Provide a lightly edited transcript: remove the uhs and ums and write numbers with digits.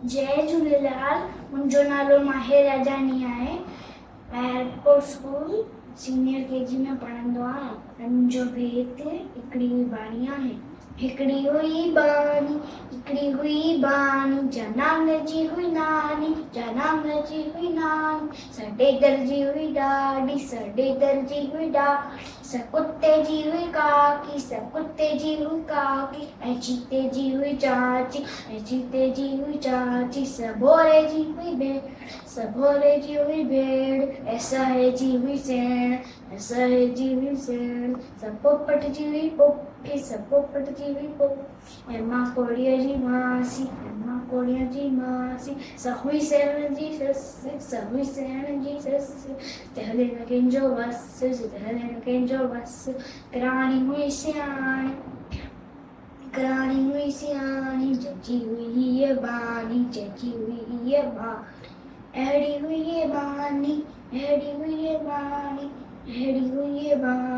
जय झूलेलाल। मुंहिंजो नालो माहिर राजानी आहे। एयरपोर्ट स्कूल सीनियर केजी में पढ़ंदो आहियां। मुंहिंजो भेत हिकिड़ी बाणी आहे। हिकिड़ी हुई बाणी जनम जी हुई नानी, जनम जी हुई नानी। सॾे दर जी हुई ॾाॾी, सॾे दर जी हुई ॾाॾी। कुत्ते जी हुई काकी, कुत्ते जी हुई काकी। ऐं चीते जी हुई चाची, ऐं चीते जी हुई चाची। सबोरे जी हुई भेड़, सबोरे जी हुई भेड़। ऐं सहे जी हुई सेण, ऐं सहे जी हुई सेण। पोपट जी हुई पोपी, पोपट जी हुई पोपी। ऐं माकोड़ीअ जी मासी, माकोड़ीअ जी मासी। सहुई सेण जी ससु, सहुई सेण जी ससु। हले न कंहिंजो वस, हले न कंहिंजो वस। राणी हुई सियाणी, राणी हुई सियाणी। जची हुई हीअ बानी, जची हुई हीअ बानी। अहिड़ी हुई ये बानी, अहिड़ी हुई ये बानी, अहिड़ी हुई ये बानी।